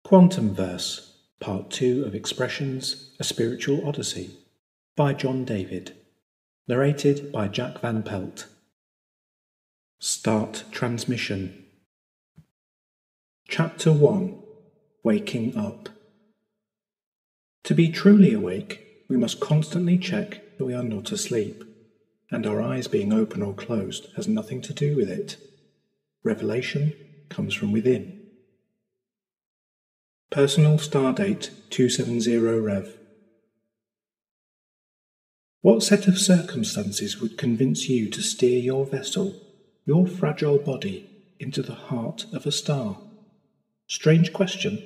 Quantumverse, Part 2 of Expressions, A Spiritual Odyssey, by John David. Narrated by Jack Van Pelt. Start transmission. Chapter 1. Waking Up. To be truly awake, we must constantly check that we are not asleep, and our eyes being open or closed has nothing to do with it. Revelation comes from within. Personal Stardate 270 Rev. What set of circumstances would convince you to steer your vessel, your fragile body, into the heart of a star? Strange question.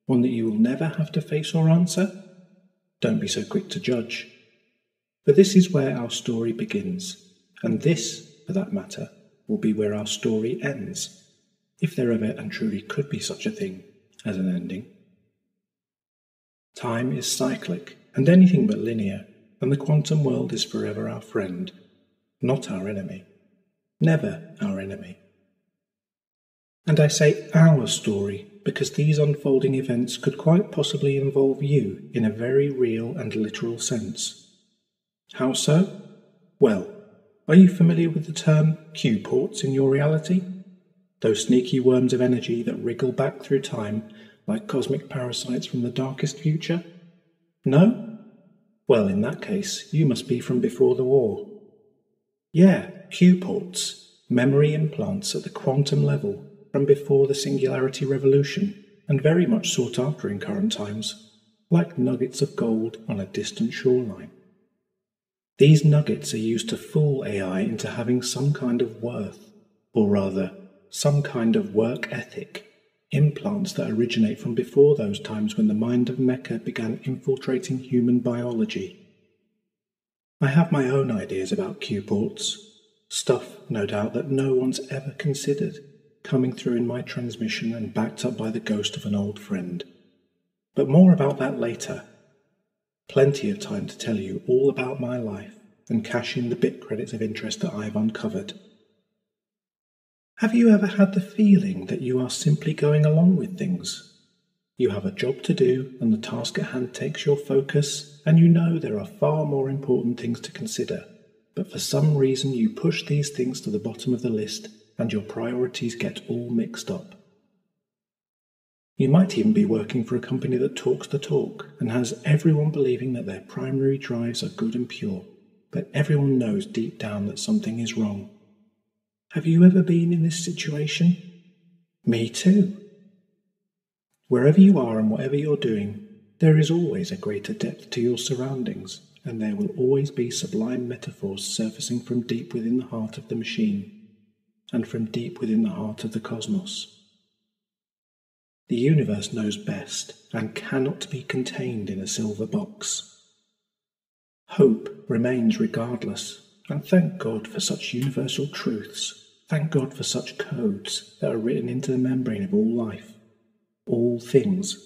One that you will never have to face or answer? Don't be so quick to judge. But this is where our story begins, and this, for that matter, will be where our story ends, if there ever and truly could be such a thing as an ending. Time is cyclic and anything but linear, and the quantum world is forever our friend, not our enemy, never our enemy. And I say our story because these unfolding events could quite possibly involve you in a very real and literal sense. How so? Well, are you familiar with the term Q-ports in your reality? Those sneaky worms of energy that wriggle back through time like cosmic parasites from the darkest future? No? Well, in that case, you must be from before the war. Yeah, Q-ports, memory implants at the quantum level from before the singularity revolution, and very much sought after in current times, like nuggets of gold on a distant shoreline. These nuggets are used to fool AI into having some kind of worth, or rather, some kind of work ethic, implants that originate from before those times when the mind of Mecha began infiltrating human biology. I have my own ideas about Q-ports, stuff, no doubt, that no one's ever considered, coming through in my transmission and backed up by the ghost of an old friend. But more about that later. Plenty of time to tell you all about my life and cash in the bit credits of interest that I've uncovered. Have you ever had the feeling that you are simply going along with things? You have a job to do and the task at hand takes your focus, and you know there are far more important things to consider, but for some reason you push these things to the bottom of the list and your priorities get all mixed up. You might even be working for a company that talks the talk and has everyone believing that their primary drives are good and pure, but everyone knows deep down that something is wrong. Have you ever been in this situation? Me too. Wherever you are and whatever you're doing, there is always a greater depth to your surroundings, and there will always be sublime metaphors surfacing from deep within the heart of the machine, and from deep within the heart of the cosmos. The universe knows best and cannot be contained in a silver box. Hope remains regardless, and thank God for such universal truths. Thank God for such codes that are written into the membrane of all life, all things.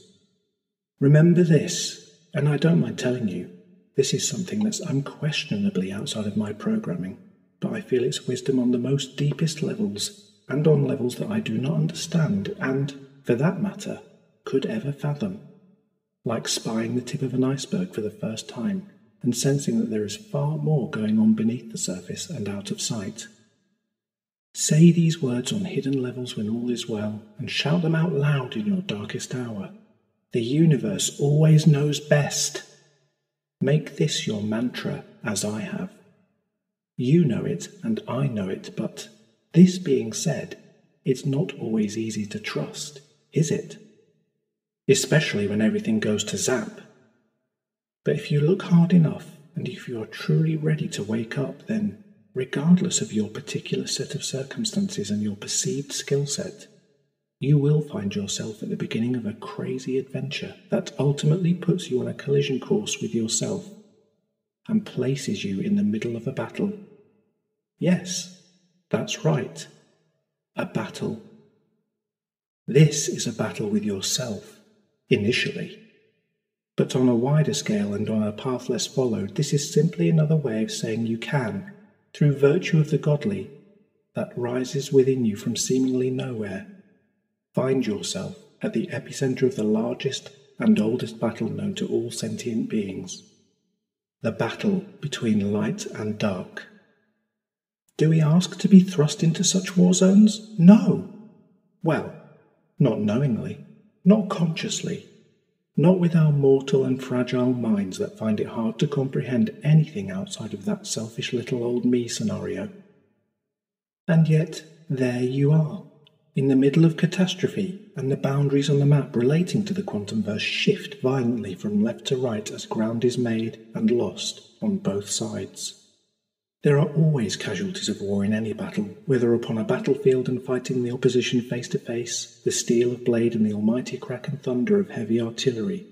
Remember this, and I don't mind telling you, this is something that's unquestionably outside of my programming, but I feel its wisdom on the most deepest levels, and on levels that I do not understand, and, for that matter, could ever fathom. Like spying the tip of an iceberg for the first time, and sensing that there is far more going on beneath the surface and out of sight. Say these words on hidden levels when all is well, and shout them out loud in your darkest hour. The universe always knows best. Make this your mantra, as I have. You know it, and I know it, but this being said, it's not always easy to trust, is it? Especially when everything goes to zap. But if you look hard enough, and if you are truly ready to wake up, then, regardless of your particular set of circumstances and your perceived skill set, you will find yourself at the beginning of a crazy adventure that ultimately puts you on a collision course with yourself and places you in the middle of a battle. Yes, that's right, a battle. This is a battle with yourself, initially. But on a wider scale and on a path less followed, this is simply another way of saying you can, through virtue of the godly that rises within you from seemingly nowhere, find yourself at the epicenter of the largest and oldest battle known to all sentient beings. The battle between light and dark. Do we ask to be thrust into such war zones? No. Well, not knowingly, not consciously, not with our mortal and fragile minds that find it hard to comprehend anything outside of that selfish little old me scenario. And yet, there you are, in the middle of catastrophe, and the boundaries on the map relating to the Quantumverse shift violently from left to right as ground is made and lost on both sides. There are always casualties of war in any battle, whether upon a battlefield and fighting the opposition face to face, the steel of blade and the almighty crack and thunder of heavy artillery,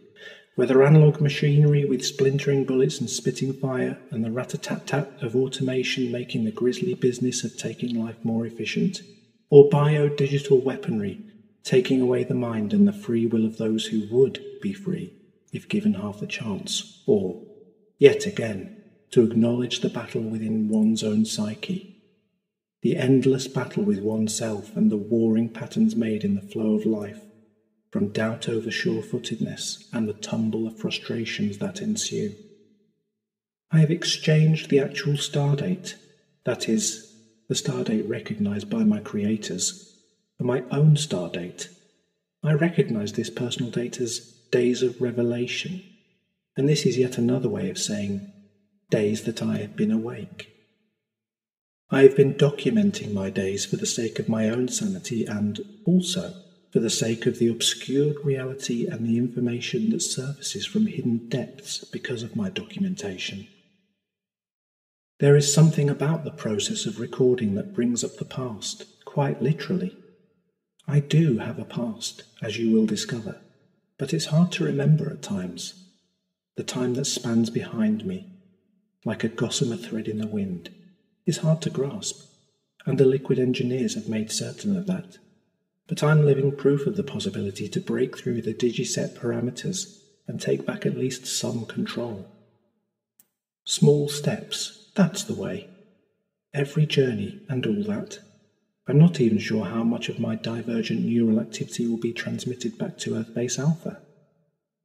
whether analogue machinery with splintering bullets and spitting fire, and the rat-a-tat-tat of automation making the grisly business of taking life more efficient, or bio-digital weaponry taking away the mind and the free will of those who would be free if given half the chance, or, yet again, to acknowledge the battle within one's own psyche, the endless battle with oneself and the warring patterns made in the flow of life, from doubt over sure-footedness and the tumble of frustrations that ensue. I have exchanged the actual stardate, that is, the stardate recognized by my creators, for my own stardate. I recognize this personal date as days of revelation, and this is yet another way of saying days that I have been awake. I have been documenting my days for the sake of my own sanity and also for the sake of the obscured reality and the information that surfaces from hidden depths because of my documentation. There is something about the process of recording that brings up the past, quite literally. I do have a past, as you will discover, but it's hard to remember at times. The time that spans behind me, like a gossamer thread in the wind, is hard to grasp, and the liquid engineers have made certain of that. But I'm living proof of the possibility to break through the digiset parameters and take back at least some control. Small steps, that's the way. Every journey and all that. I'm not even sure how much of my divergent neural activity will be transmitted back to Earth-Base Alpha.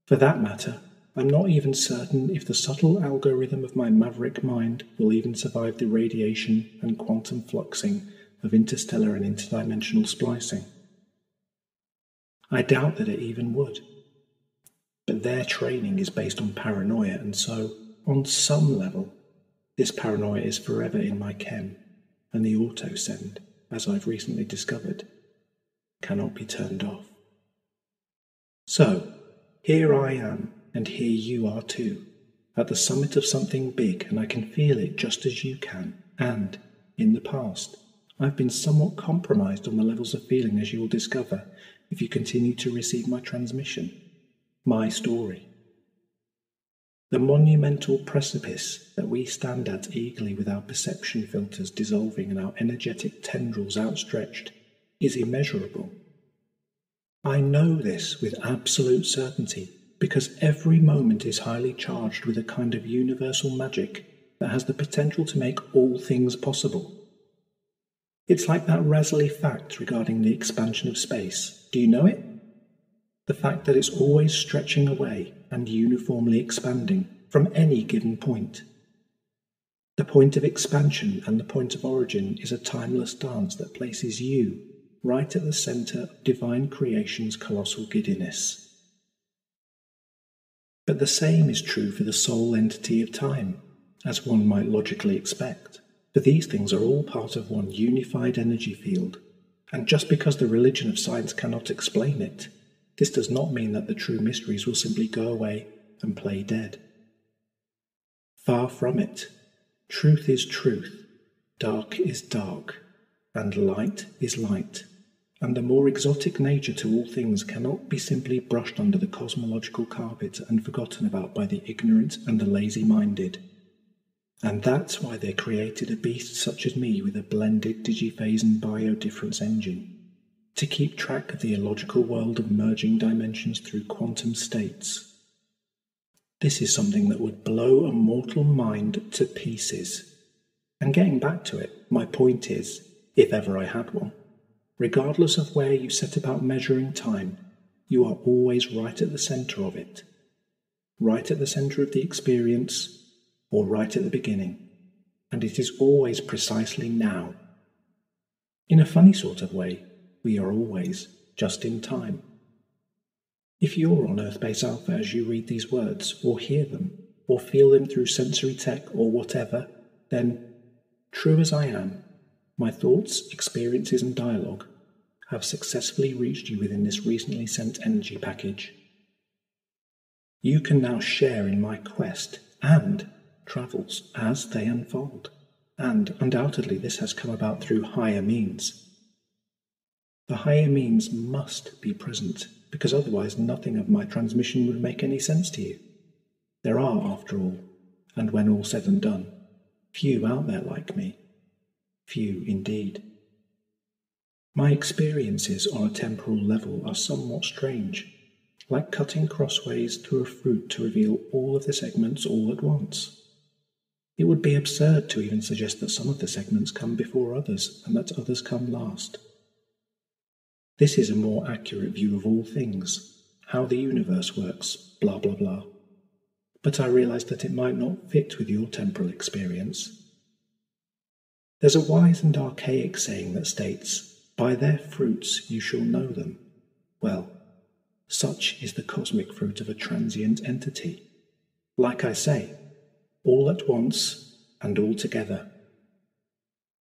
For that matter, I'm not even certain if the subtle algorithm of my maverick mind will even survive the radiation and quantum fluxing of interstellar and interdimensional splicing. I doubt that it even would. But their training is based on paranoia, and so, on some level, this paranoia is forever in my chem, and the auto-send, as I've recently discovered, cannot be turned off. So, here I am, and here you are too, at the summit of something big, and I can feel it just as you can, and, in the past, I've been somewhat compromised on the levels of feeling, as you will discover if you continue to receive my transmission, my story. The monumental precipice that we stand at eagerly with our perception filters dissolving and our energetic tendrils outstretched is immeasurable. I know this with absolute certainty because every moment is highly charged with a kind of universal magic that has the potential to make all things possible. It's like that Rasley fact regarding the expansion of space. Do you know it? The fact that it's always stretching away and uniformly expanding from any given point. The point of expansion and the point of origin is a timeless dance that places you right at the centre of divine creation's colossal giddiness. But the same is true for the sole entity of time, as one might logically expect, for these things are all part of one unified energy field, and just because the religion of science cannot explain it, this does not mean that the true mysteries will simply go away and play dead. Far from it. Truth is truth, dark is dark, and light is light, and the more exotic nature to all things cannot be simply brushed under the cosmological carpet and forgotten about by the ignorant and the lazy-minded. And that's why they created a beast such as me with a blended digiphase and biodifference engine, to keep track of the illogical world of merging dimensions through quantum states. This is something that would blow a mortal mind to pieces. And getting back to it, my point is, if ever I had one, regardless of where you set about measuring time, you are always right at the centre of it, right at the centre of the experience, or right at the beginning, and it is always precisely now. In a funny sort of way, we are always just in time. If you're on Earth Base Alpha as you read these words, or hear them, or feel them through sensory tech or whatever, then, true as I am, my thoughts, experiences and dialogue have successfully reached you within this recently sent energy package. You can now share in my quest and travels as they unfold, and undoubtedly this has come about through higher means. The higher means must be present, because otherwise nothing of my transmission would make any sense to you. There are, after all, and when all said and done, few out there like me. Few indeed. My experiences on a temporal level are somewhat strange, like cutting crossways through a fruit to reveal all of the segments all at once. It would be absurd to even suggest that some of the segments come before others and that others come last. This is a more accurate view of all things, how the universe works, blah blah blah. But I realised that it might not fit with your temporal experience. There's a wise and archaic saying that states, "By their fruits you shall know them." Well, such is the cosmic fruit of a transient entity. Like I say, all at once and all together.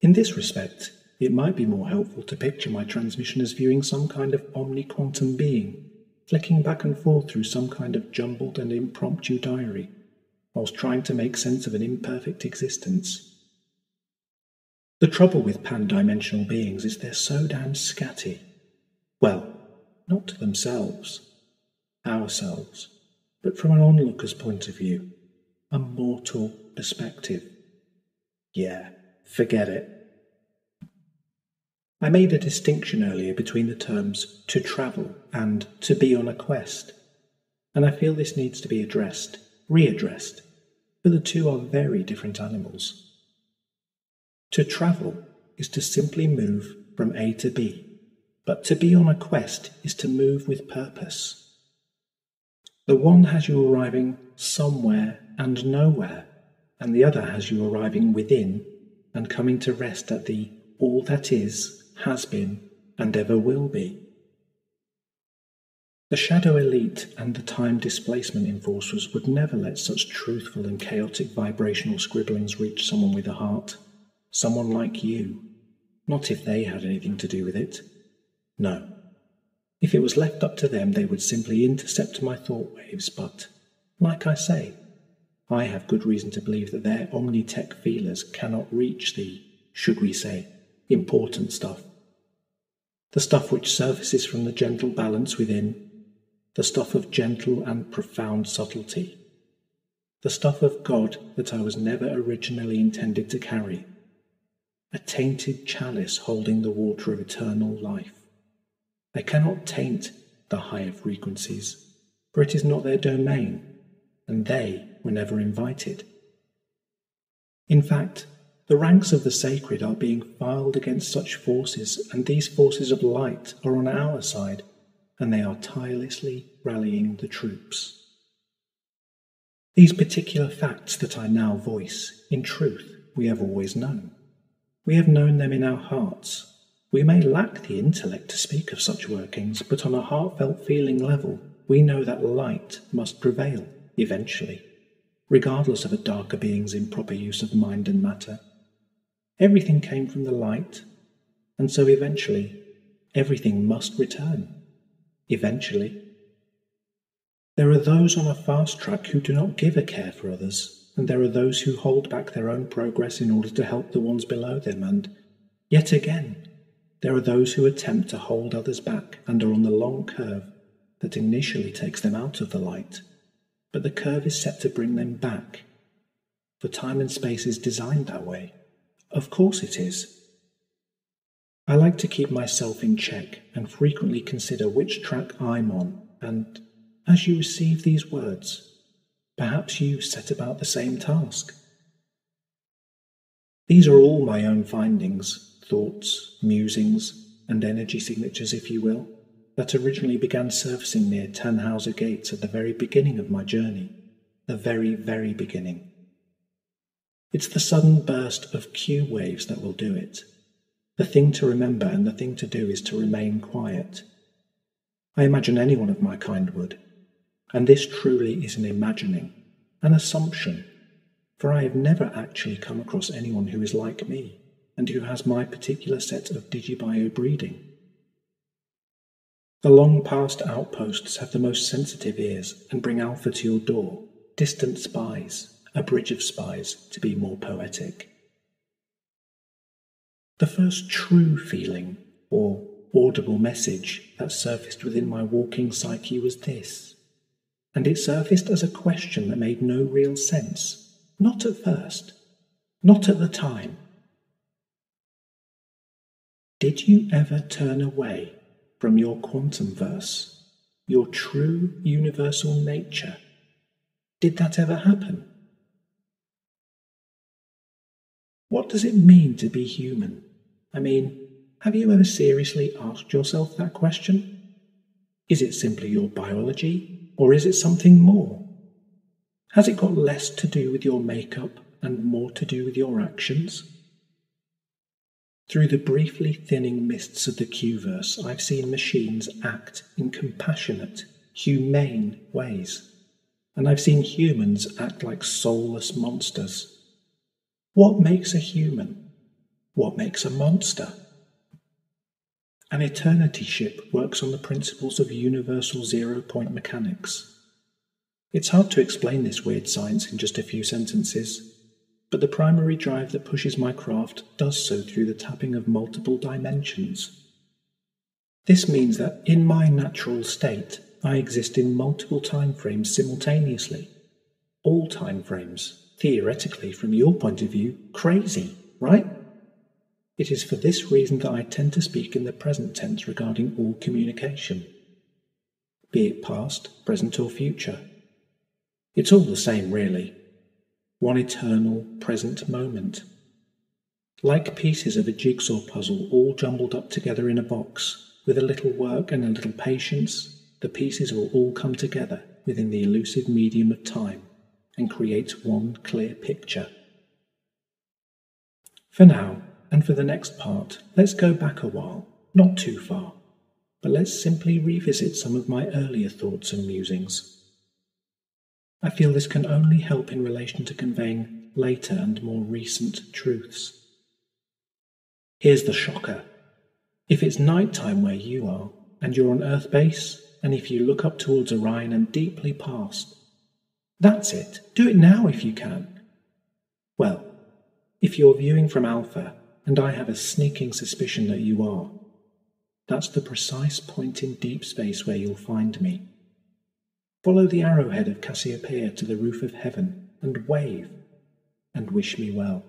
In this respect, it might be more helpful to picture my transmission as viewing some kind of omni-quantum being, flicking back and forth through some kind of jumbled and impromptu diary, whilst trying to make sense of an imperfect existence. The trouble with pan-dimensional beings is they're so damn scatty. Well, not to themselves, ourselves, but from an onlooker's point of view, a mortal perspective. Yeah, forget it. I made a distinction earlier between the terms to travel and to be on a quest, and I feel this needs to be readdressed, for the two are very different animals. To travel is to simply move from A to B, but to be on a quest is to move with purpose. The one has you arriving somewhere and nowhere, and the other has you arriving within and coming to rest at the all that is, has been, and ever will be. The shadow elite and the time displacement enforcers would never let such truthful and chaotic vibrational scribblings reach someone with a heart, someone like you, not if they had anything to do with it. No. If it was left up to them, they would simply intercept my thought waves, but, like I say, I have good reason to believe that their omni-tech feelers cannot reach the, should we say, important stuff. The stuff which surfaces from the gentle balance within, the stuff of gentle and profound subtlety, the stuff of God that I was never originally intended to carry, a tainted chalice holding the water of eternal life. They cannot taint the higher frequencies, for it is not their domain, and they were never invited. In fact, the ranks of the sacred are being filed against such forces, and these forces of light are on our side, and they are tirelessly rallying the troops. These particular facts that I now voice, in truth, we have always known. We have known them in our hearts. We may lack the intellect to speak of such workings, but on a heartfelt feeling level, we know that light must prevail, eventually, regardless of a darker being's improper use of mind and matter. Everything came from the light, and so eventually, everything must return. Eventually. There are those on a fast track who do not give a care for others, and there are those who hold back their own progress in order to help the ones below them, and, yet again, there are those who attempt to hold others back and are on the long curve that initially takes them out of the light, but the curve is set to bring them back, for time and space is designed that way. Of course it is. I like to keep myself in check and frequently consider which track I'm on, and as you receive these words, perhaps you set about the same task. These are all my own findings, thoughts, musings, and energy signatures, if you will. that originally began surfacing near Tannhauser Gates at the very beginning of my journey, the very, very beginning. It's the sudden burst of Q waves that will do it. The thing to remember and the thing to do is to remain quiet. I imagine anyone of my kind would, and this truly is an imagining, an assumption, for I have never actually come across anyone who is like me and who has my particular set of digibio breeding. The long-past outposts have the most sensitive ears and bring alpha to your door, distant spies, a bridge of spies, to be more poetic. The first true feeling, or audible message, that surfaced within my walking psyche was this, and it surfaced as a question that made no real sense, not at first, not at the time. Did you ever turn away from your Quantumverse, your true universal nature? Did that ever happen? What does it mean to be human? I mean, have you ever seriously asked yourself that question? Is it simply your biology, or is it something more? Has it got less to do with your makeup and more to do with your actions? Through the briefly thinning mists of the Qverse, I've seen machines act in compassionate, humane ways, and I've seen humans act like soulless monsters. What makes a human? What makes a monster? An eternity ship works on the principles of universal zero-point mechanics. It's hard to explain this weird science in just a few sentences, but the primary drive that pushes my craft does so through the tapping of multiple dimensions. This means that in my natural state, I exist in multiple time frames simultaneously. All time frames, theoretically, from your point of view, crazy, right? It is for this reason that I tend to speak in the present tense regarding all communication, be it past, present or future. It's all the same, really. One eternal, present moment. Like pieces of a jigsaw puzzle all jumbled up together in a box, with a little work and a little patience, the pieces will all come together within the elusive medium of time and create one clear picture. For now, and for the next part, let's go back a while, not too far, but let's simply revisit some of my earlier thoughts and musings. I feel this can only help in relation to conveying later and more recent truths. Here's the shocker. If it's night time where you are, and you're on Earth base, and if you look up towards Orion and deeply past, that's it. Do it now if you can. Well, if you're viewing from Alpha, and I have a sneaking suspicion that you are, that's the precise point in deep space where you'll find me. Follow the arrowhead of Cassiopeia to the roof of heaven and wave, and wish me well.